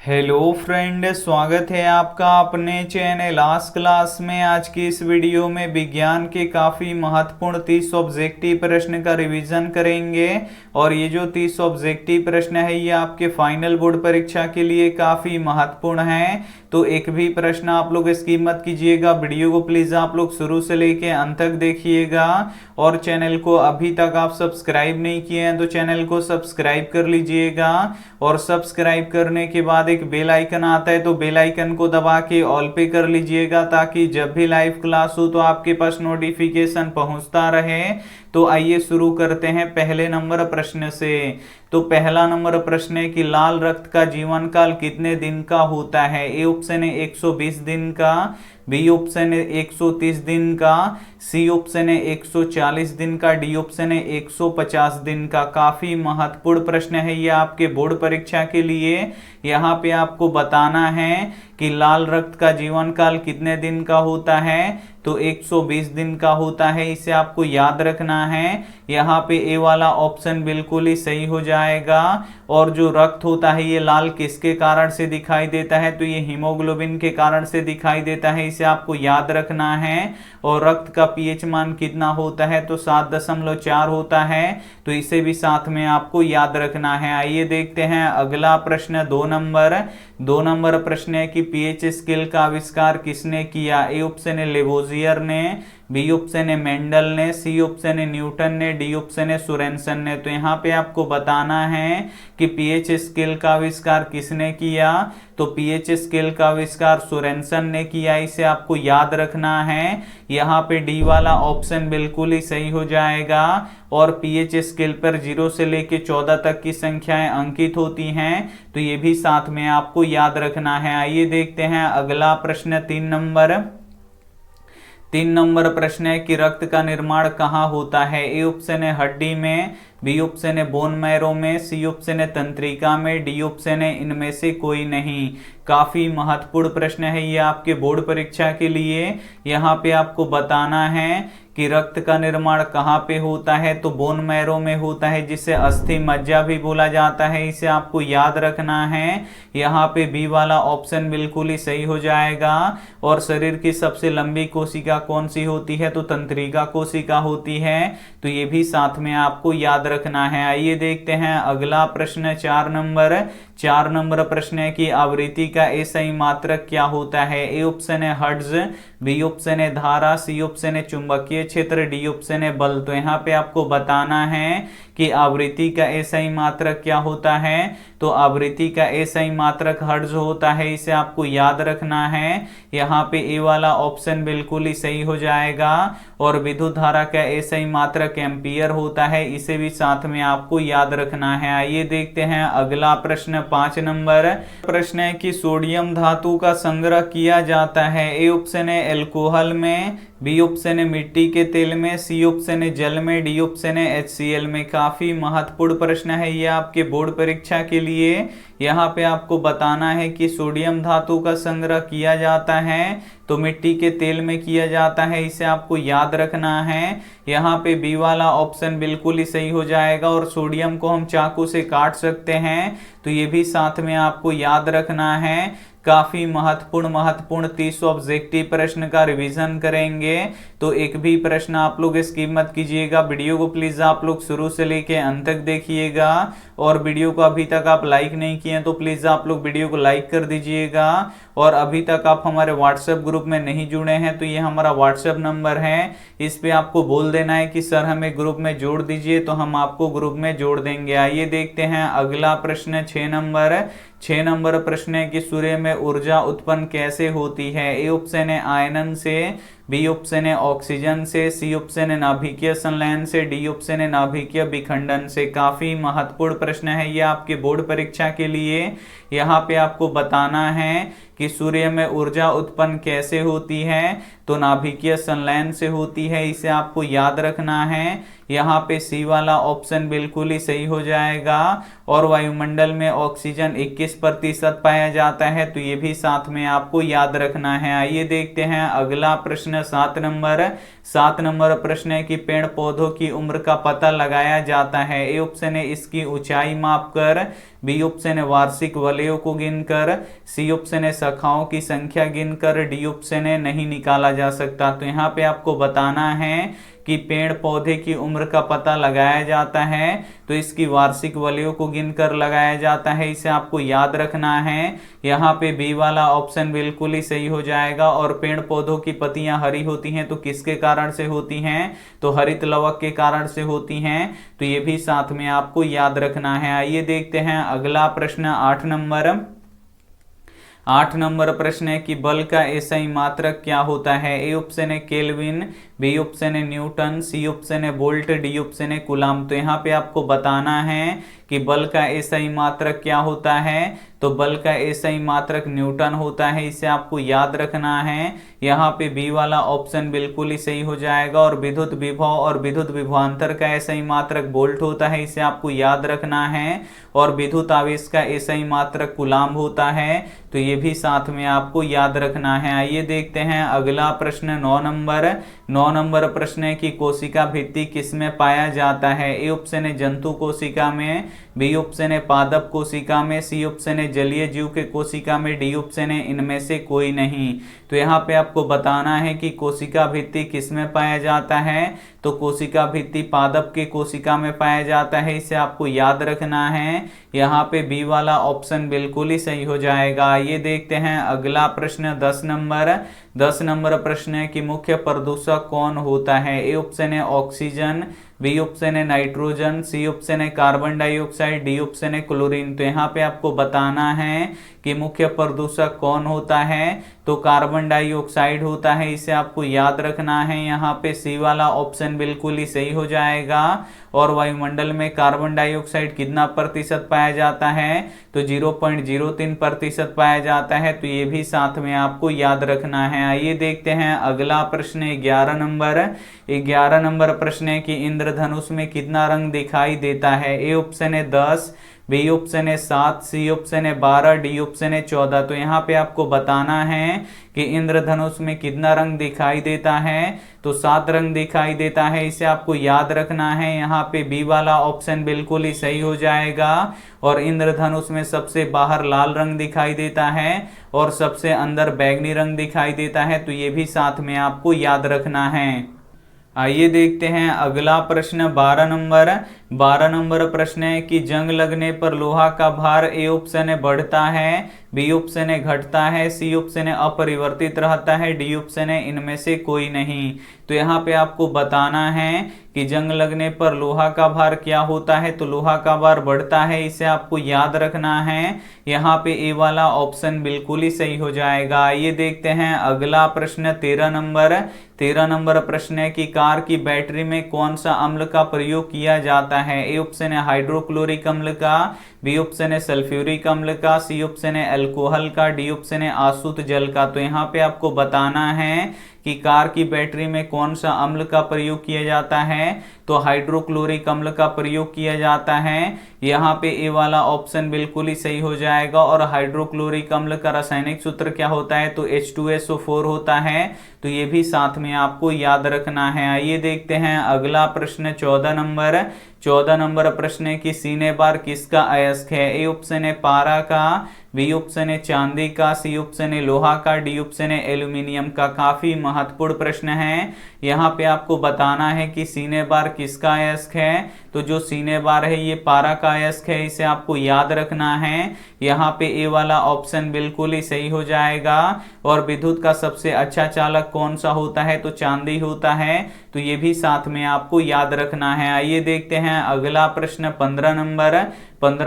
Hello friend, स्वागत है आपका अपने चैनल आज क्लास में। आज की इस वीडियो में विज्ञान के काफ़ी महत्वपूर्ण 30 ऑब्जेक्टिव प्रश्न का रिवीजन करेंगे। और ये जो 30 ऑब्जेक्टिव प्रश्न है ये आपके फाइनल बोर्ड परीक्षा के लिए काफ़ी महत्वपूर्ण है। तो एक भी प्रश्न आप लोग स्किप मत कीजिएगा, वीडियो को प्लीज़ आप लोग शुरू से लेके अंत तक देखिएगा। और चैनल को अभी तक आप सब्सक्राइब नहीं किए हैं तो चैनल को सब्सक्राइब कर लीजिएगा। और सब्सक्राइब करने के बाद एक बेल आइकन आता है तो बेल आइकन को दबा के ऑल पे कर लीजिएगा, ताकि जब भी लाइव क्लास हो तो आपके पास नोटिफिकेशन पहुंचता रहे। तो आइए शुरू करते हैं पहले नंबर प्रश्न से। तो पहला नंबर प्रश्न है कि लाल रक्त का जीवन काल कितने दिन का होता है। ए ऑप्शन है 120 दिन का, बी ऑप्शन है 130 दिन का, सी ऑप्शन है 140 दिन का, डी ऑप्शन है 150 दिन का। काफी महत्वपूर्ण प्रश्न है ये आपके बोर्ड परीक्षा के लिए। यहाँ पे आपको बताना है कि लाल रक्त का जीवन काल कितने दिन का होता है। तो 120 दिन का होता है, इसे आपको याद रखना है। यहाँ पे ए वाला ऑप्शन बिल्कुल ही सही हो जाएगा। और जो रक्त होता है ये लाल किसके कारण से दिखाई देता है, तो ये हीमोग्लोबिन के कारण से दिखाई देता है, इसे आपको याद रखना है। और रक्त का पीएच मान कितना होता है, तो 7.4 होता है, तो इसे भी साथ में आपको याद रखना है। आइए देखते हैं अगला प्रश्न, 2 नंबर प्रश्न है कि पीएच स्केल का आविष्कार किसने किया। ए ऑप्शन है लेवोजियर ने, बी ऑप्शन है मेंडल ने, सी ऑप्शन है न्यूटन ने, डी ऑप्शन है सोरेनसन ने। तो यहाँ पे आपको बताना है कि पीएच स्केल का आविष्कार किसने किया। तो पीएच स्केल का आविष्कार सोरेनसन ने किया, इसे आपको याद रखना है। यहाँ पे डी वाला ऑप्शन बिल्कुल ही सही हो जाएगा। और पीएच स्केल पर 0 से लेके 14 तक की संख्याएं अंकित होती हैं, तो ये भी साथ में आपको याद रखना है। आइए देखते हैं अगला प्रश्न, 3 नंबर प्रश्न है कि रक्त का निर्माण कहाँ होता है। ए ऑप्शन है हड्डी में, बी ऑप्शन है बोन मैरो में, सी ऑप्शन है तंत्रिका में, डी ऑप्शन है इनमें से कोई नहीं। काफी महत्वपूर्ण प्रश्न है ये आपके बोर्ड परीक्षा के लिए। यहाँ पे आपको बताना है कि रक्त का निर्माण कहाँ पे होता है, तो बोन मैरो में होता है, जिसे अस्थि मज्जा भी बोला जाता है, इसे आपको याद रखना है। यहाँ पे बी वाला ऑप्शन बिल्कुल ही सही हो जाएगा। और शरीर की सबसे लंबी कोशिका कौन सी होती है, तो तंत्रिका कोशिका होती है, तो ये भी साथ में आपको याद रखना है। आइए देखते हैं अगला प्रश्न, 4 नंबर प्रश्न है कि आवृत्ति का एसआई मात्रक क्या होता है। ए ऑप्शन है हर्ट्ज, बी ऑप्शन है धारा, सी ऑप्शन है चुंबकीय क्षेत्र, डी ऑप्शन है बल। तो यहाँ पे आपको बताना है कि आवृत्ति का एसआई मात्रक क्या होता है। तो आवृत्ति का एसआई मात्रक हर्ट्ज होता है, इसे आपको याद रखना है। यहाँ पे ए वाला ऑप्शन बिल्कुल ही सही हो जाएगा। और विद्युत धारा का एसआई मात्रक एम्पियर होता है, इसे भी साथ में आपको याद रखना है। आइए देखते हैं अगला प्रश्न, 5 नंबर प्रश्न है कि सोडियम धातु का संग्रह किया जाता है। ए ऑप्शन है एल्कोहल में, बी ऑप्शन है मिट्टी के तेल में, सी ऑप्शन है जल में, डी ऑप्शन है HCl में। काफी महत्वपूर्ण प्रश्न है ये आपके बोर्ड परीक्षा के लिए। यहाँ पे आपको बताना है कि सोडियम धातु का संग्रह किया जाता है तो मिट्टी के तेल में किया जाता है, इसे आपको याद रखना है। यहाँ पे बी वाला ऑप्शन बिल्कुल ही सही हो जाएगा। और सोडियम को हम चाकू से काट सकते हैं, तो ये भी साथ में आपको याद रखना है। काफी महत्वपूर्ण 30 ऑब्जेक्टिव प्रश्न का रिवीजन करेंगे, तो एक भी प्रश्न आप लोग स्किप मत कीजिएगा। वीडियो को प्लीज आप लोग शुरू से लेके अंत तक देखिएगा। और वीडियो को अभी तक आप लाइक नहीं किए तो प्लीज आप लोग वीडियो को लाइक कर दीजिएगा। और अभी तक आप हमारे व्हाट्सएप ग्रुप में नहीं जुड़े हैं तो ये हमारा व्हाट्सएप नंबर है, इस पे आपको बोल देना है कि सर हमें ग्रुप में जोड़ दीजिए, तो हम आपको ग्रुप में जोड़ देंगे। आइए देखते हैं अगला प्रश्न, 6 नंबर प्रश्न है कि सूर्य में ऊर्जा उत्पन्न कैसे होती है। ए ऑप्शन है आयनन से, बी ऑप्शन है ऑक्सीजन से, सी ऑप्शन है नाभिकीय संलयन से, डी ऑप्शन है नाभिकीय विखंडन से। काफी महत्वपूर्ण प्रश्न है ये आपके बोर्ड परीक्षा के लिए। यहाँ पे आपको बताना है कि सूर्य में ऊर्जा उत्पन्न कैसे होती है, तो नाभिकीय संलयन से होती है, इसे आपको याद रखना है। यहाँ पे सी वाला ऑप्शन बिल्कुल ही सही हो जाएगा। और वायुमंडल में ऑक्सीजन 21% पाया जाता है, तो ये भी साथ में आपको याद रखना है। आइए देखते हैं अगला प्रश्न, प्रश्न 7 नंबर प्रश्न है कि पेड़ पौधों की उम्र का पता लगाया जाता है। ए ऑप्शन है इसकी ऊंचाई मापकर, बी ऑप्शन है वार्षिक वलयों को गिनकर, सी ऑप्शन है शाखाओं की संख्या गिनकर, डी ऑप्शन है नहीं निकाला जा सकता। तो यहाँ पे आपको बताना है कि पेड़ पौधे की उम्र का पता लगाया जाता है तो इसकी वार्षिक वलयों को गिनकर लगाया जाता है, इसे आपको याद रखना है। यहाँ पे बी वाला ऑप्शन बिल्कुल ही सही हो जाएगा। और पेड़ पौधों की पत्तियां हरी होती हैं तो किसके कारण से होती हैं, तो हरित लवक के कारण से होती हैं। तो ये भी साथ में आपको याद रखना है। आइए देखते हैं अगला प्रश्न 8 नंबर प्रश्न है कि बल का एसआई मात्रक क्या होता है। ए ऑप्शन है केल्विन, बी ऑप्शन है न्यूटन, सी ऑप्शन है वोल्ट, डी ऑप्शन है कूलम। तो यहाँ पे आपको बताना है कि बल का एसआई मात्रक क्या होता है, तो बल का एसआई मात्रक न्यूटन होता है, इसे आपको याद रखना है। यहाँ पे बी वाला ऑप्शन बिल्कुल ही सही हो जाएगा। और विद्युत विभव और विद्युत विभवांतर का एसआई मात्रक वोल्ट होता है, इसे आपको याद रखना है। और विद्युत आवेश का एसआई मात्रक कूलम होता है, तो ये भी साथ में आपको याद रखना है। आइए देखते हैं अगला प्रश्न 9 नंबर प्रश्न है कि कोशिका भित्ति किसमें पाया जाता है। ए ऑप्शन है जंतु कोशिका में, बी ऑप्शन है पादप कोशिका में, सी ऑप्शन है जलीय जीव के कोशिका में, डी ऑप्शन है इनमें से कोई नहीं। तो यहाँ पे आपको बताना है कि कोशिका भित्ति किसमें पाया जाता है, तो कोशिका भित्ति पादप के कोशिका में पाया जाता है, इसे आपको याद रखना है। यहाँ पे बी वाला ऑप्शन बिल्कुल ही सही हो जाएगा। ये देखते हैं अगला प्रश्न 10 नंबर प्रश्न है कि मुख्य प्रदूषक कौन होता है। ए ऑप्शन है ऑक्सीजन, बी ऑप्शन है नाइट्रोजन, सी ऑप्शन है कार्बन डाइऑक्साइड, डी ऑप्शन है क्लोरीन। तो यहाँ पे आपको बताना है कि मुख्य प्रदूषक कौन होता है, तो कार्बन डाइऑक्साइड होता है, इसे आपको याद रखना है। यहाँ पे सी वाला ऑप्शन बिल्कुल ही सही हो जाएगा। और वायुमंडल में कार्बन डाइऑक्साइड कितना प्रतिशत पाया जाता है, तो 0.03% पाया जाता है, तो ये भी साथ में आपको याद रखना है। आइए देखते हैं अगला प्रश्न 11 नंबर प्रश्न है कि इंद्रधनुष में कितना रंग दिखाई देता है। ए ऑप्शन है 10, बी ऑप्शन है 7, सी ऑप्शन है 12, डी ऑप्शन है 14। तो यहाँ पे आपको बताना है कि इंद्रधनुष में कितना रंग दिखाई देता है, तो 7 रंग दिखाई देता है, इसे आपको याद रखना है। यहाँ पे बी वाला ऑप्शन बिल्कुल ही सही हो जाएगा। और इंद्रधनुष में सबसे बाहर लाल रंग दिखाई देता है और सबसे अंदर बैंगनी रंग दिखाई देता है, तो ये भी साथ में आपको याद रखना है। आइए देखते हैं अगला प्रश्न 12 नंबर प्रश्न है कि जंग लगने पर लोहा का भार ए ऑप्शन है बढ़ता है, बी ऑप्शन है घटता है, सी ऑप्शन है अपरिवर्तित रहता है, डी ऑप्शन है इनमें से कोई नहीं। तो यहाँ पे आपको बताना है कि जंग लगने पर लोहा का भार क्या होता है, तो लोहा का भार बढ़ता है, इसे आपको याद रखना है। यहाँ पे ए वाला ऑप्शन बिल्कुल ही सही हो जाएगा। ये देखते हैं अगला प्रश्न 13 नंबर प्रश्न है कि कार की बैटरी में कौन सा अम्ल का प्रयोग किया जाता है। ए ऑप्शन है हाइड्रोक्लोरिक अम्ल का, बी ऑप्शन है सल्फ्यूरिक अम्ल का, सी ऑप्शन है अल्कोहल का, डी ऑप्शन है आसुत जल का। तो यहाँ पे आपको बताना है कि कार की बैटरी में कौन सा अम्ल का प्रयोग किया जाता है, तो हाइड्रोक्लोरिक अम्ल का प्रयोग किया जाता है। यहाँ पे ए वाला ऑप्शन बिल्कुल ही सही हो जाएगा। और हाइड्रोक्लोरिक अम्ल का रासायनिक सूत्र क्या होता है, तो H2SO4 होता है, तो ये भी साथ में आपको याद रखना है। आइए देखते हैं अगला प्रश्न 14 नंबर प्रश्न है कि सीने बार किसका अयस्क है। ए ऑप्शन है पारा का, बी ऑप्शन है चांदी का, सी ऑप्शन है लोहा का, डी ऑप्शन है एल्यूमिनियम का। काफी महत्वपूर्ण प्रश्न है। यहाँ पे आपको बताना है कि सीने बार किसका अयस्क है, तो जो सीने बार है ये पारा का अयस्क है, इसे आपको याद रखना है। यहाँ पे ए वाला ऑप्शन बिल्कुल ही सही हो जाएगा। और विद्युत का सबसे अच्छा चालक कौन सा होता है, तो चांदी होता है, तो ये भी साथ में आपको याद रखना है। आइए देखते हैं अगला प्रश्न 15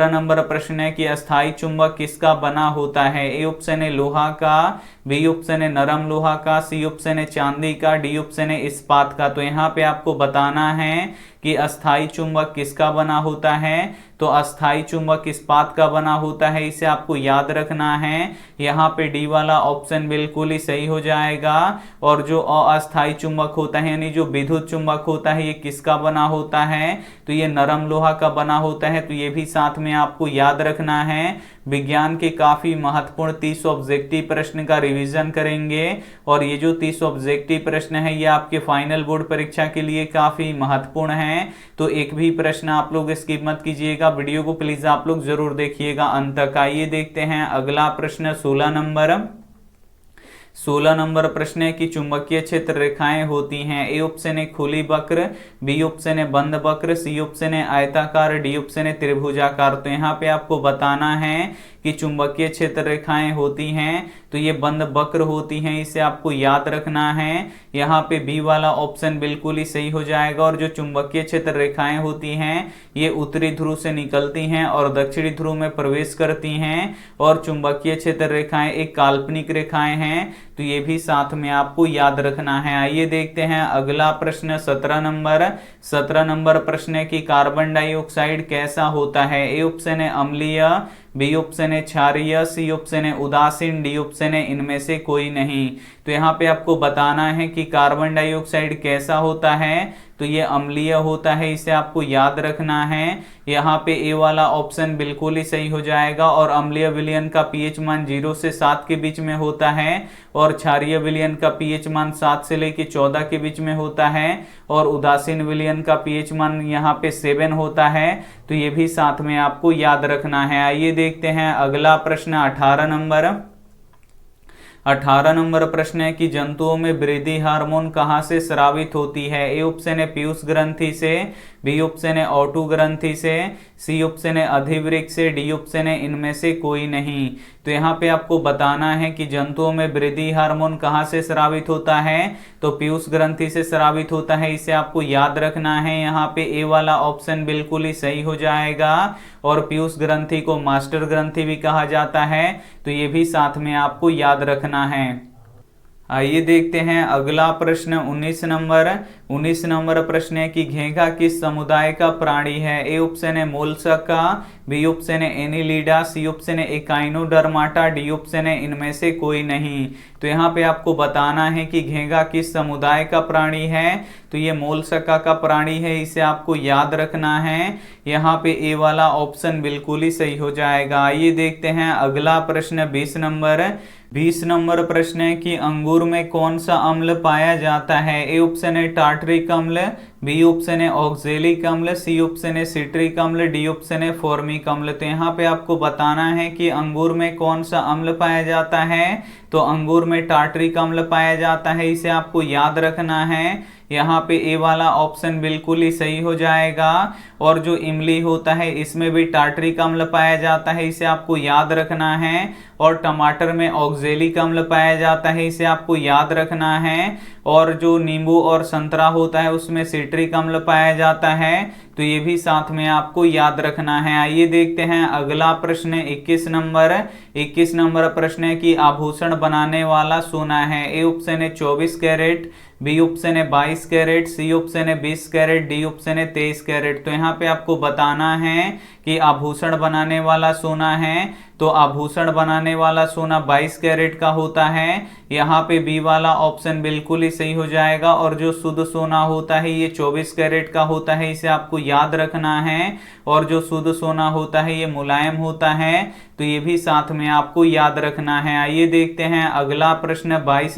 नंबर प्रश्न है कि अस्थाई चुंबक किसका बना होता है। ए ऑप्शन है लोहा का, बी ऑप्शन है नरम लोहा का, सी ऑप्शन है चांदी का, डी ऑप्शन है इस्पात का। तो यहाँ पे आपको बताना है कि अस्थाई चुंबक किसका बना होता है, तो अस्थाई चुंबक इस्पात का बना होता है, इसे आपको याद रखना है। यहाँ पे डी वाला ऑप्शन बिल्कुल ही सही हो जाएगा। और जो अस्थाई चुंबक होता है यानी जो विद्युत चुंबक होता है ये किसका बना होता है, तो ये नरम लोहा का बना होता है, तो ये भी साथ में आपको याद रखना है। विज्ञान के काफी महत्वपूर्ण 30 ऑब्जेक्टिव प्रश्न का रिवीजन करेंगे और ये जो 30 ऑब्जेक्टिव प्रश्न है ये आपके फाइनल बोर्ड परीक्षा के लिए काफी महत्वपूर्ण है। तो एक भी प्रश्न आप लोग स्किप मत कीजिएगा, वीडियो को प्लीज आप लोग जरूर देखिएगा अंत तक। आइए देखते हैं अगला प्रश्न 16 नंबर प्रश्न है कि चुंबकीय क्षेत्र रेखाएं होती हैं। ए ऑप्शन है खुली वक्र, बी ऑप्शन है बंद वक्र, सी ऑप्शन है आयताकार, डी ऑप्शन है त्रिभुजाकार। तो यहाँ पे आपको बताना है कि चुंबकीय क्षेत्र रेखाएं होती हैं तो ये बंद वक्र होती हैं, इसे आपको याद रखना है। यहाँ पे बी वाला ऑप्शन बिल्कुल ही सही हो जाएगा। और जो चुंबकीय क्षेत्र रेखाएं होती हैं ये उत्तरी ध्रुव से निकलती हैं और दक्षिणी ध्रुव में प्रवेश करती हैं और चुंबकीय क्षेत्र रेखाएं एक काल्पनिक रेखाएं हैं, तो ये भी साथ में आपको याद रखना है। आइए देखते हैं अगला प्रश्न 17 नंबर प्रश्न है कि कार्बन डाइऑक्साइड कैसा होता है। ए ऑप्शन है अम्लीय, बी ऑप्शन है क्षारीय, सी ऑप्शन है उदासीन, डी ऑप्शन है इनमें से कोई नहीं। तो यहाँ पे आपको बताना है कि कार्बन डाइऑक्साइड कैसा होता है, तो ये अम्लीय होता है, इसे आपको याद रखना है। यहाँ पे ए वाला ऑप्शन बिल्कुल ही सही हो जाएगा। और अम्लीय विलयन का पीएच मान 0 से 7 के बीच में होता है और क्षारीय विलयन का पीएच मान 7 से लेकर 14 के बीच में होता है और उदासीन विलयन का पीएच मान यहाँ पे 7 होता है, तो ये भी साथ में आपको याद रखना है। आइए देखते हैं अगला प्रश्न 18 नंबर प्रश्न है कि जंतुओं में वृद्धि हार्मोन कहाँ से स्रावित होती है। ए ऑप्शन है पीयूष ग्रंथि से, बी ऑप्शन है ओटू ग्रंथि से, सी ऑप्शन है अधिवृक्क से, डी ऑप्शन है इनमें से कोई नहीं। तो यहाँ पे आपको बताना है कि जंतुओं में वृद्धि हार्मोन कहाँ से स्रावित होता है, तो पीयूष ग्रंथि से स्रावित होता है, इसे आपको याद रखना है। यहाँ पे ए वाला ऑप्शन बिल्कुल ही सही हो जाएगा। और पीयूष ग्रंथि को मास्टर ग्रंथि भी कहा जाता है, तो ये भी साथ में आपको याद रखना है। आइए देखते हैं अगला प्रश्न 19 नंबर प्रश्न है कि घेंघा किस समुदाय का प्राणी है। ए ऑप्शन है मोलस्का, बी ऑप्शन है एनिलिडा, सी ऑप्शन है एकाइनोडर्माटा, डी ऑप्शन है इनमें से कोई नहीं। तो यहाँ पे आपको बताना है कि घेंघा किस समुदाय का प्राणी है, तो ये मोलस्का का प्राणी है, इसे आपको याद रखना है। यहाँ पे ए वाला ऑप्शन बिल्कुल ही सही हो जाएगा। आइए देखते हैं अगला प्रश्न 20 नंबर प्रश्न है कि अंगूर में कौन सा अम्ल पाया जाता है। ए ऑप्शन है टार्टरिक अम्ल, बी ऑप्शन है ऑक्जेलिक अम्ल, सी ऑप्शन है सिट्रिक अम्ल, डी ऑप्शन है फॉर्मिक अम्ल। तो यहाँ पे आपको बताना है कि अंगूर में कौन सा अम्ल पाया जाता है, तो अंगूर में टार्टरिक अम्ल पाया जाता है, इसे आपको याद रखना है। यहाँ पे ए वाला ऑप्शन बिल्कुल ही सही हो जाएगा। और जो इमली होता है इसमें भी टार्टरिक अम्ल पाया जाता है, इसे आपको याद रखना है। और टमाटर में ऑक्जेलिक अम्ल पाया जाता है, इसे आपको याद रखना है। और जो नींबू और संतरा होता है उसमें सिट्रिक अम्ल पाया जाता है, तो ये भी साथ में आपको याद रखना है। आइए देखते हैं अगला प्रश्न 21 नंबर प्रश्न है कि आभूषण बनाने वाला सोना है। ए ऑप्शन है 24 कैरेट, बी ऑप्शन है 22 कैरेट, सी ऑप्शन है 20 कैरेट, डी ऑप्शन है 23 कैरेट। तो यहाँ पे आपको बताना है कि आभूषण बनाने वाला सोना है, तो आभूषण बनाने वाला सोना 22 कैरेट का होता है। यहाँ पे बी वाला ऑप्शन बिल्कुल ही सही हो जाएगा। और जो शुद्ध सोना होता है ये 24 कैरेट का होता है, इसे आपको याद रखना है। और जो शुद्ध सोना होता है ये मुलायम होता है, तो ये भी साथ में आपको याद रखना है। आइए देखते हैं अगला प्रश्न 22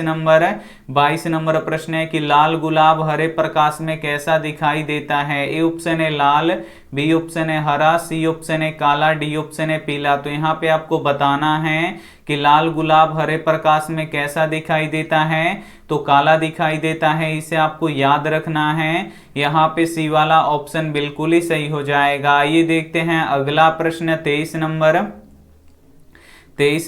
नंबर प्रश्न है कि लाल गुलाब हरे प्रकाश में कैसा दिखाई देता है। ए ऑप्शन है लाल, बी ऑप्शन है हरा, सी ऑप्शन है काला, डी ऑप्शन है पीला। तो यहाँ पे आपको बताना है कि लाल गुलाब हरे प्रकाश में कैसा दिखाई देता है, तो काला दिखाई देता है, इसे आपको याद रखना है। यहाँ पे सी वाला ऑप्शन बिल्कुल ही सही हो जाएगा। आइए देखते हैं अगला प्रश्न 23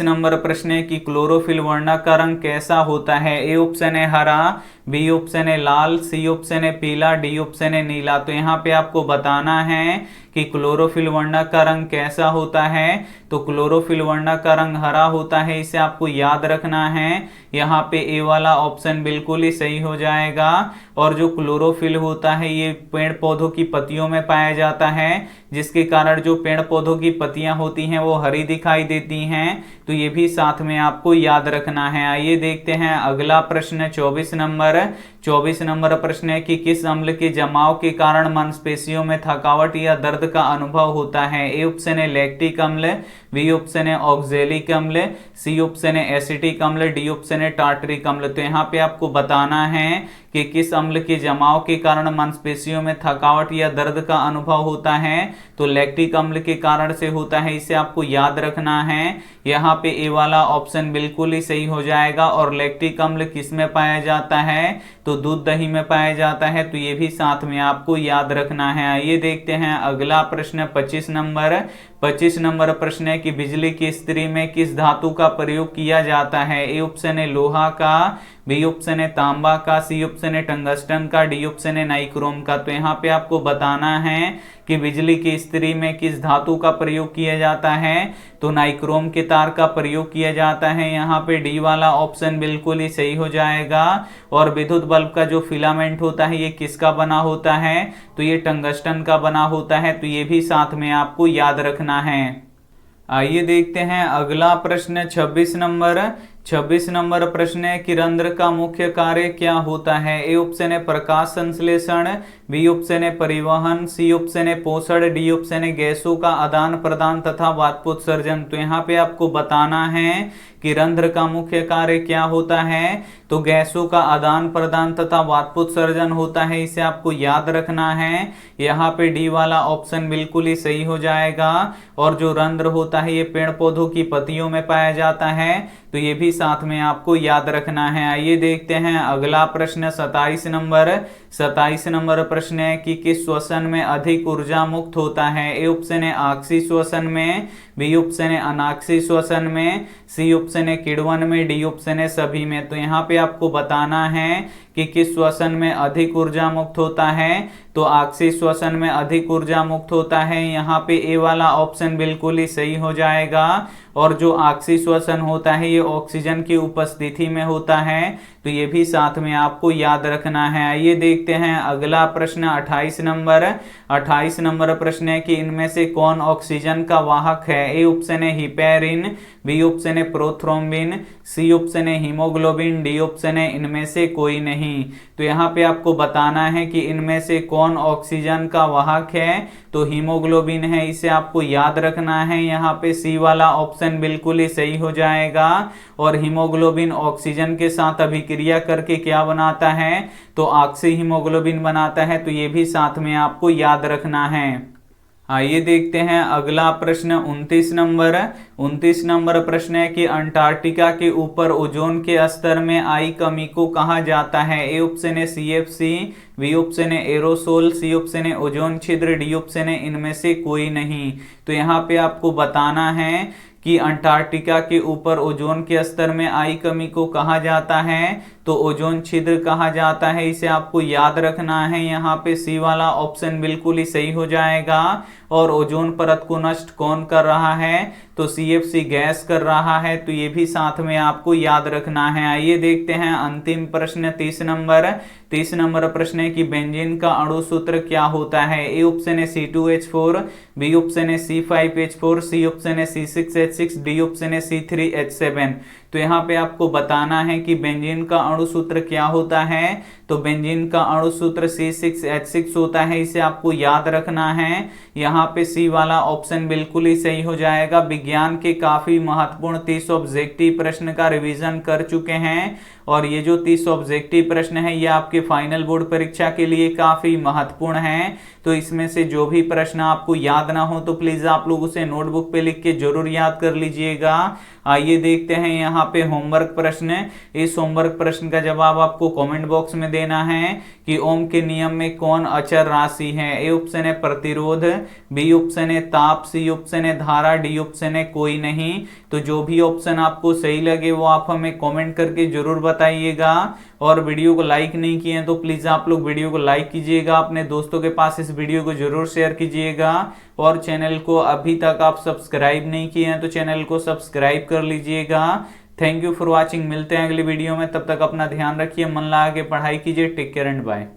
नंबर प्रश्न है कि क्लोरोफिल वर्णक का रंग कैसा होता है। ए ऑप्शन है हरा, बी ऑप्शन है लाल, सी ऑप्शन है पीला, डी ऑप्शन है नीला। तो यहाँ पे आपको बताना है कि क्लोरोफिल वर्णक का रंग कैसा होता है, तो क्लोरोफिल वर्णक का रंग हरा होता है, इसे आपको याद रखना है। यहाँ पे ए वाला ऑप्शन बिल्कुल ही सही हो जाएगा। और जो क्लोरोफिल होता है ये पेड़ पौधों की पत्तियों में पाया जाता है, जिसके कारण जो पेड़ पौधों की पत्तियां होती हैं वो हरी दिखाई देती हैं। तो ये भी साथ में आपको याद रखना है। आइए देखते हैं अगला प्रश्न 24 नंबर। 24 नंबर प्रश्न है कि किस अम्ल के जमाव के कारण मांसपेशियों में थकावट या दर्द का अनुभव होता है। ए ऑप्शन है लैक्टिक अम्ल, बी ऑप्शन है ऑक्जेलिक अम्ल, सी ऑप्शन है एसिटिक अम्ल, डी ऑप्शन है टार्टरिक अम्ल। तो यहाँ पे आपको बताना है कि किस अम्ल के जमाव के कारण मांसपेशियों में थकावट या दर्द का अनुभव होता है। तो लैक्टिक अम्ल के कारण से होता है, इसे आपको याद रखना है। यहाँ पे ए वाला ऑप्शन बिल्कुल ही सही हो जाएगा। और लैक्टिक अम्ल किस में पाया जाता है, तो दूध दही में पाया जाता है। तो ये भी साथ में आपको याद रखना है। आइए देखते हैं अगला प्रश्न 25 नंबर। 25 नंबर प्रश्न है कि बिजली की इस्त्री में किस धातु का प्रयोग किया जाता है। ए ऑप्शन है लोहा का, बी ऑप्शन है तांबा का, सी ऑप्शन है टंगस्टन का, डी ऑप्शन है नाइक्रोम का। तो यहाँ पे आपको बताना है कि बिजली की इस्त्री में किस धातु का प्रयोग किया जाता है। तो नाइक्रोम के तार का प्रयोग किया जाता है। यहाँ पे डी वाला ऑप्शन बिल्कुल ही सही हो जाएगा। और विद्युत बल्ब का जो फिलामेंट होता है ये किसका बना होता है, तो ये टंगस्टन का बना होता है। तो ये भी साथ में आपको याद रखना है। आइए देखते हैं अगला प्रश्न 26 नंबर। 26 नंबर प्रश्न है कि रंध्र का मुख्य कार्य क्या होता है। ए ऑप्शन है प्रकाश संश्लेषण, बी ऑप्शन है परिवहन, सी ऑप्शन है पोषण, डी ऑप्शन है गैसों का आदान प्रदान तथा वाष्पोत्सर्जन। तो यहाँ पे आपको बताना है कि रंध्र का मुख्य कार्य क्या होता है। तो गैसों का आदान प्रदान तथा वाष्पोत्सर्जन होता है, इसे आपको याद रखना है। यहाँ पे डी वाला ऑप्शन बिल्कुल ही सही हो जाएगा। और जो रंध्र होता है ये पेड़ पौधों की पत्तियों में पाया जाता है। तो ये भी साथ में आपको याद रखना है। आइए देखते हैं अगला प्रश्न 27 नंबर। 27 नंबर प्रश्न है कि किस श्वसन में अधिक ऊर्जा मुक्त होता है। ए ऑप्शन है आक्सीय श्वसन में, बी ऑप्शन है अनाक्सीय श्वसन में, सी ऑप्शन है किण्वन में, डी ऑप्शन है सभी में। तो यहाँ पे आपको बताना है कि किस श्वसन में अधिक ऊर्जा मुक्त होता है। तो आक्सीय श्वसन में अधिक ऊर्जा मुक्त होता है। यहाँ पे ए वाला ऑप्शन बिल्कुल ही सही हो जाएगा। और जो आक्सीय श्वसन होता है ये ऑक्सीजन की उपस्थिति में होता है। तो ये भी साथ में आपको याद रखना है। आइए देखते हैं अगला प्रश्न 28 नंबर। 28 नंबर प्रश्न है कि इनमें से कौन ऑक्सीजन का वाहक है। ए ऑप्शन है हिपेरिन, बी ऑप्शन है प्रोथ्रोम्बिन, सी ऑप्शन है हीमोग्लोबिन, डी ऑप्शन है इनमें से कोई नहीं। तो यहाँ पे आपको बताना है कि इनमें से कौन ऑक्सीजन का वाहक है। तो हीमोग्लोबिन है, इसे आपको याद रखना है। यहाँ पे सी वाला ऑप्शन बिल्कुल ही सही हो जाएगा। और हीमोग्लोबिन ऑक्सीजन के साथ अभिक्रिया करके क्या बनाता है, तो ऑक्सी हीमोग्लोबिन बनाता है। तो ये भी साथ में आपको याद रखना है। आइए देखते हैं अगला प्रश्न 29 नंबर। 29 नंबर प्रश्न है कि अंटार्कटिका के ऊपर ओजोन के स्तर में आई कमी को कहा जाता है। ए ऑप्शन है CFC, बी ऑप्शन है एरोसोल, सी ऑप्शन है ओजोन छिद्र, डी ऑप्शन है इनमें से कोई नहीं। तो यहाँ पे आपको बताना है कि अंटार्कटिका के ऊपर ओजोन के स्तर में आई कमी को कहा जाता है। तो ओजोन छिद्र कहा जाता है, इसे आपको याद रखना है। यहाँ पे सी वाला ऑप्शन बिल्कुल ही सही हो जाएगा। और ओजोन परत को नष्ट कौन कर रहा है, तो CFC गैस कर रहा है। तो ये भी साथ में आपको याद रखना है। आइए देखते हैं अंतिम प्रश्न 30 नंबर। 30 नंबर प्रश्न है कि बेंजीन का अणु सूत्र क्या होता है। ए ऑप्शन है C2H4, बी ऑप्शन है C5H4, सी ऑप्शन है C6H6, डी ऑप्शन है C3H7। तो यहाँ पे आपको बताना है कि बेंजीन का अणु सूत्र क्या होता है। तो बेंजीन का अणु सूत्र C6H6 होता है, इसे आपको याद रखना है। यहाँ पे सी वाला ऑप्शन बिल्कुल ही सही हो जाएगा। विज्ञान के काफी महत्वपूर्ण 30 ऑब्जेक्टिव प्रश्न का रिवीजन कर चुके हैं। और ये जो 30 ऑब्जेक्टिव प्रश्न है ये आपके फाइनल बोर्ड परीक्षा के लिए काफी महत्वपूर्ण है। तो इसमें से जो भी प्रश्न आपको याद ना हो तो प्लीज आप लोग उसे नोटबुक पे लिख के जरूर याद कर लीजिएगा। आइए देखते हैं यहाँ पे होमवर्क प्रश्न। इस होमवर्क प्रश्न का जवाब आपको कमेंट बॉक्स में देना है कि ओम के नियम में कौन अचर राशि है। ए ऑप्शन है प्रतिरोध, बी ऑप्शन है ताप, सी ऑप्शन है धारा, डी ऑप्शन है कोई नहीं। तो जो भी ऑप्शन आपको सही लगे वो आप हमें कमेंट करके जरूर बताइएगा। और वीडियो को लाइक नहीं किए हैं तो प्लीज आप लोग वीडियो को लाइक कीजिएगा, अपने दोस्तों के पास इस वीडियो को जरूर शेयर कीजिएगा। और चैनल को अभी तक आप सब्सक्राइब नहीं किए हैं तो चैनल को सब्सक्राइब कर लीजिएगा। Thank you for watching. मिलते हैं अगली वीडियो में, तब तक अपना ध्यान रखिए, मन लगा के पढ़ाई कीजिए। Take care and bye.